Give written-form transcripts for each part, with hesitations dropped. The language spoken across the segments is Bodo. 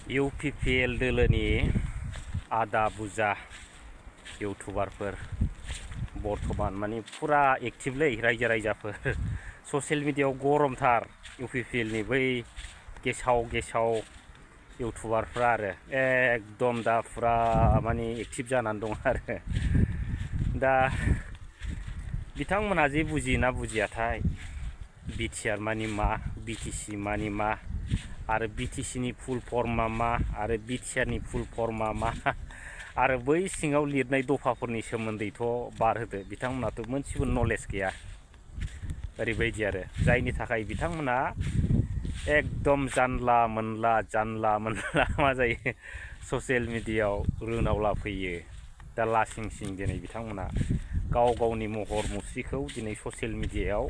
UPL दोलोनि आदा बुजा इउटुबारफोर बर्थमान माने फुरा एक्टिभलै रायजो राजाफोर ससियेल मिडियायाव गरमथार UPL बै गेसाव इउटुबारफ्रा आरो एकदम दा फुरा माने एक्टिभ जानानै दं आरो दा बिथांमोनहा जे बुजियोना बुजियाथाय BTR मानि मा BTC मानि मा आरो BTC नि फुल फर्मा मा आरो BTR नि फुल फर्मा मा आरो बै सिङाव लिरनाय दफाफोरनि सोमोन्दैथ' बारहोदो बिथांमोनाथ' मोनसेबो नलेज गैया ओरैबायदि आरो जायनि थाखाय बिथांमोना एकदम जानला मोनला मा जायो ससियेल मिडियायाव रोनावला फैयो दा लासिं सिं दिनै बिथांमोना गाव गावनि महर मुस्रिखौ दिनै ससियेल मिडियायाव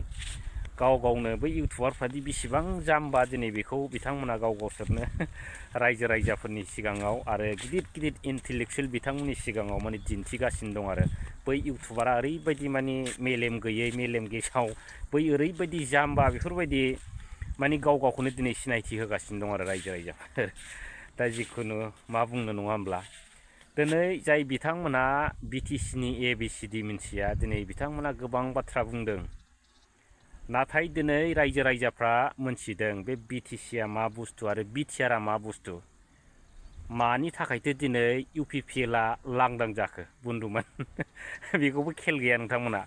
गावनो बै इउटुबारफ्रादि बेसेबां जाम्बा दिनै बेखौ बिथांमोना गावसोरनो रायजो राजाफोरनि सिगाङाव आरो गिदिर इन्टेलेक्चुवेल बिथांमोननि सिगाङाव माने दिन्थिगासिनो दं आरो बै इउटुबारा ओरैबायदि माने मेलेम गैयै मेलेम गेसाव बै ओरैबायदि जाम्बा बेफोरबायदि माने गावखौनो दिनै सिनायथि होगासिनो दं आरो रायजो राजाफोर दा जिखुनु मा बुंनो नङा होमब्ला दिनै जाय बिथांमोना BTC नि ABCD मिन्थिया दिनै बिथांमोना गोबां बाथ्रा बुंदों नाथाय दिनै रायजो राजाफ्रा मोनथिदों बे BTC आ मा बुस्थु आरो BTR आ मा बुस्थु मानि थाखायथो दिनै UPL आ लांदां जाखो बुन्दुमोन बेखौबो खेल गैया नोंथांमोना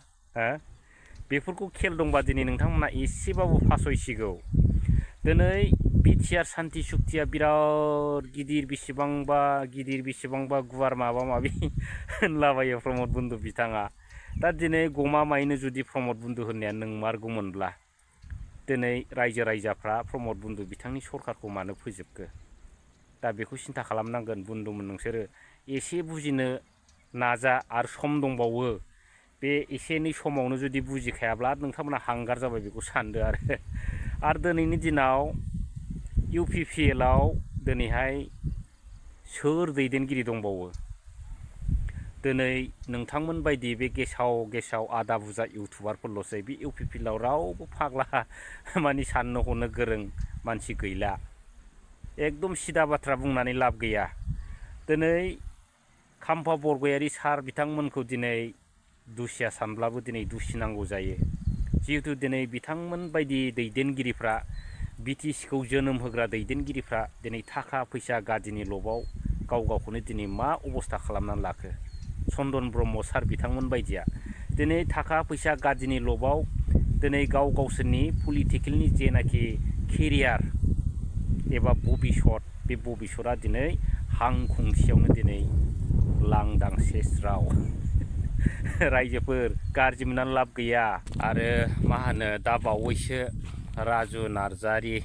बेफोरखौ खेल दंबा दिनै नोंथांमोना एसेबाबो फासयसिगौ दिनै BTR सान्ति सुक्तिया बिराद गिदिर बेसेबांबा गुवार माबा माबि होनलाबायो प्रमद बुन्दु बिथाङा दा दिनै गमामायैनो जुदि प्रमद बुन्दु होननाया नंमारगौमोनब्ला दिनै रायजो राजाफ्रा प्रमद बुन्दु बिथांनि सरखारखौ मानो फोजोबखो दा बेखौ सिन्था खालामनांगोन बुन्दुमोन नोंसोरो एसे बुजिनो नाजा आरो सम दंबावो बे एसे एनै समावनो जुदि बुजिखायाब्ला नोंथांमोना हांगार जाबाय बेखौ सानदो आरो दिनैनि दिनाव UPL आव दिनैहाय सोर दैदेनगिरि दंबावो दिनै नोंथांमोन बायदि बे गेसाव आदा बुजा इउटुबारफोरल'सै बे UPL आव रावबो फाग्ला माने साननो हनो गोरों मानसि गैला एकदम सिदा बाथ्रा बुंनानै लाब गैया दिनै खाम्फा बरगयारि सार बिथांमोनखौ दिनै दुसिया सानब्लाबो दिनै दुसिनांगौ जायो जिहेतु दिनै बिथांमोन बायदि दैदेनगिरिफ्रा BTC खौ जोनोम होग्रा दैदेनगिरिफ्रा दिनै थाखा फैसा गादिनि लबाव गावखौनो दिनै मा अबस्था खालामनानै लाखो चन्दन ब्रह्म सार बिथांमोन बायदिया दिनै थाखा फैसा गादिनि लबाव दिनै गावसोरनि पलिटिकेलनि जेनाखि केरियार एबा भबिसत बे भबिसतआ दिनै हां खुंसेयावनो दिनै लांदां सेस्राव रायजोफोर गाज्रि मोननानै लाब गैया आरो मा होनो दा बावैसो राजु नार्जारि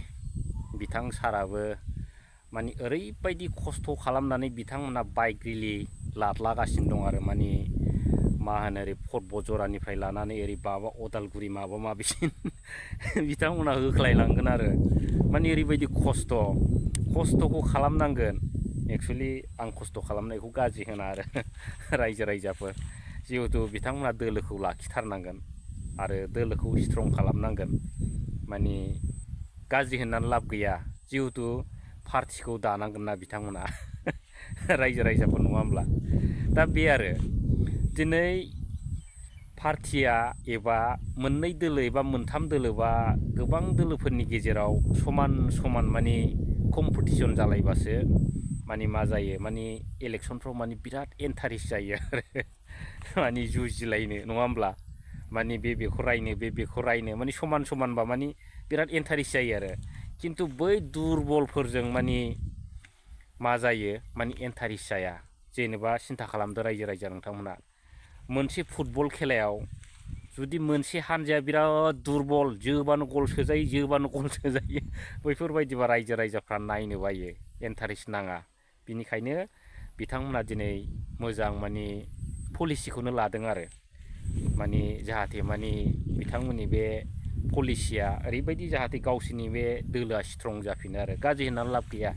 बिथां साराबो माने ओरैबायदि खस्थ' खालामनानै बिथांमोना बाइक रिलि लादलागासिनो दं आरो माने मा होनो ओरै फट बजरानिफ्राय लानानै ओरै बाबा अदालगुरि माबा माबिसिम बिथांमोना होख्लायलांगोन आरो माने ओरैबायदि खस्थ'खौ खालामनांगोन एक्सुवेलि आं खस्थ' खालामनायखौ गाज्रि होना आरो रायजो राजाफोर जिहेतु बिथांमोना दोलोखौ लाखिथारनांगोन आरो दोलोखौ स्ट्रं खालामनांगोन माने गाज्रि होननानै लाब गैया जिहेतु पार्टिखौ दानांगोन ना बिथांमोना रायजो राजाफोर नङा होमब्ला दा बे आरो दिनै पार्टिया एबा मोननै दोलो एबा मोनथाम दोलो बा गोबां दोलोफोरनि गेजेराव समान माने कम्पिटिसन जालायबासो माने मा जायो माने इलेक्सनफ्राव माने बिराद इन्टारेस्ट जायो आरो माने जुजिलायनो नङा होमब्ला माने बेखौ रायनो माने समानबा माने बिराद इन्टारेस्ट जायो आरो खिन्थु बै दुरबलफोरजों माने मा जायो माने इन्टारेस्ट जाया जेनेबा सिन्था खालामदो रायजो राजा नोंथांमोना मोनसे फुटबल खेलायाव जुदि मोनसे हानजाया बिराद दुरबल जोबानो गल सोजायो बैफोरबायदिबा रायजो राजाफ्रा नायनो बायो इन्टारेस्ट नाङा बिनिखायनो बिथांमोना दिनै मोजां माने पलिसिखौनो लादों आरो माने जाहाथे माने बिथांमोननि बे पलिसिया ओरैबायदि जाहाथे गावसोरनि बे दोलोआ स्ट्रं जाफिनो आरो गाज्रि होननानै लाब गैया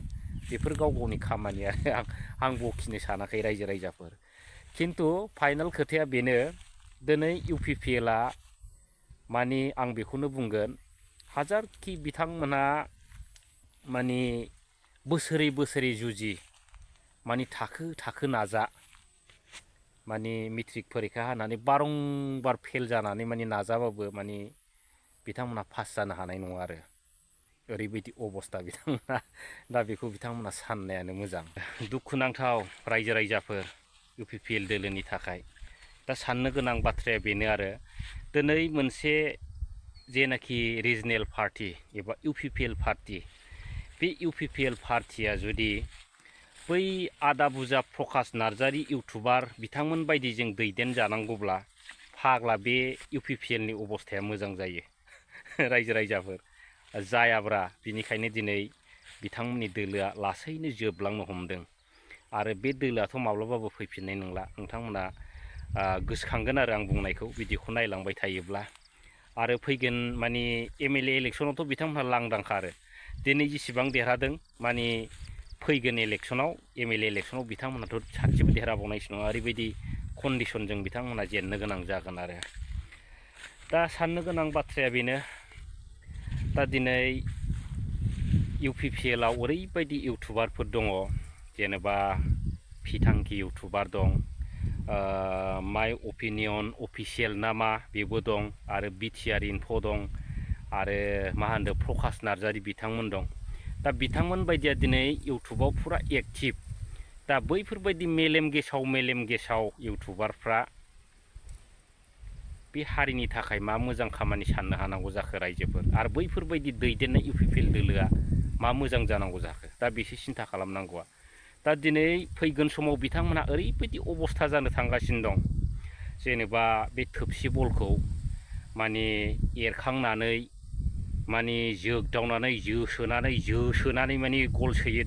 बेफोर गावनि खामानि आरो आं बखिनो सानाखै रायजो राजाफोर खिन्थु फाइनाल खोथाया बेनो दिनै UPL आ माने आं बेखौनो बुंगोन हाजारखि बिथांमोना माने बोसोरै बोसोरै जुजि माने थाखो थाखो नाजा माने मेट्रिक फरिखा होनानै बारंबार फेल जानानै माने नाजाबाबो माने बिथांमोना पास जानो हानाय नङा आरो ओरैबायदि अबस्था बिथांमोना दा बेखौ बिथांमोना साननायानो मोजां। दुखुनांथाव रायजो राजाफोर UPPL दोलोनि थाखाय दा साननो गोनां बाथ्राया बेनो आरो दिनै मोनसे जेनाखि रिजनेल पार्टी एबा UPPL पार्टी बे UPPL पार्टीया जुदि बै आदा बुजा प्रकाश नार्जारी इउटुबार बिथांमोन बायदि जों दैदेन जानांगौब्ला फाग्ला बे UPPL नि अबस्थाया मोजां जायो रायजो राजाफोर जायाब्रा बिनिखायनो दिनै बिथांमोननि दोलोआ लासैनो जोबलांनो हमदों आरो बे दोलोआथ' माब्लाबाबो फैफिननाय नंला नोंथांमोना गोसोखांगोन आरो आं बुंनायखौ भिडिअखौ नायलांबाय थायोब्ला आरो फैगोन माने MLA इलेक्सनावथ' बिथांमोनहा लांदांखा आरो दिनै जेसेबां देरहादों माने फैगोन इलेक्सनाव MLA इलेक्सनाव बिथांमोनाथ' सानसेबो देरहाबावनायसो नङा ओरैबायदि कन्डिसनजों बिथांमोना जेननो गोनां जागोन आरो दा साननो गोनां बाथ्राया बेनो दा दिनै UPPL आव ओरैबायदि इउटुबारफोर दङ जेनेबा फिथांखि इउटुबार दं माइ अपिनियन अफिसियेल नामा बेबो दं आरो BTR इनफ' दं आरो मा होनदों प्रकाश नार्जारी बिथांमोन दं दा बिथांमोन बायदिया दिनै इउटुबाव फुरा एक्टिभ दा बैफोरबायदि मेलेम गेसाव इउटुबारफ्रा बे हारिनि थाखाय मा मोजां खामानि साननो हानांगौ जाखो रायजोफोर आरो बैफोरबायदि दैदेननाय UPPL दोलोआ मा मोजां जानांगौ जाखो दा बेसो सिन्था खालामनांगौआ दा दिनै फैगोन समाव बिथांमोना ओरैबायदि अबस्था जानो थांगासिनो दं जेनेबा बे थोबसि बलखौ माने एरखांनानै माने जोगदावनानै जोसोनानै माने गल सोयो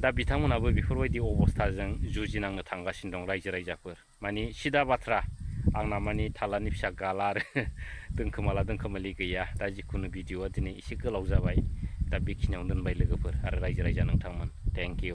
दा बिथांमोनाबो बेफोरबायदि अबस्थाजों जुजिनांनो थांगासिनो दं रायजो राजाफोर माने सिदा बाथ्रा आंना माने थालानि फिसा गाला आरो दोनखोमालि गैया दा जिखुनु भिडिअआ दिनै एसे गोलाव जाबाय दा बेखिनियावनो दोनबाय लोगोफोर आरो रायजो राजा नोंथांमोन थेंक इउ।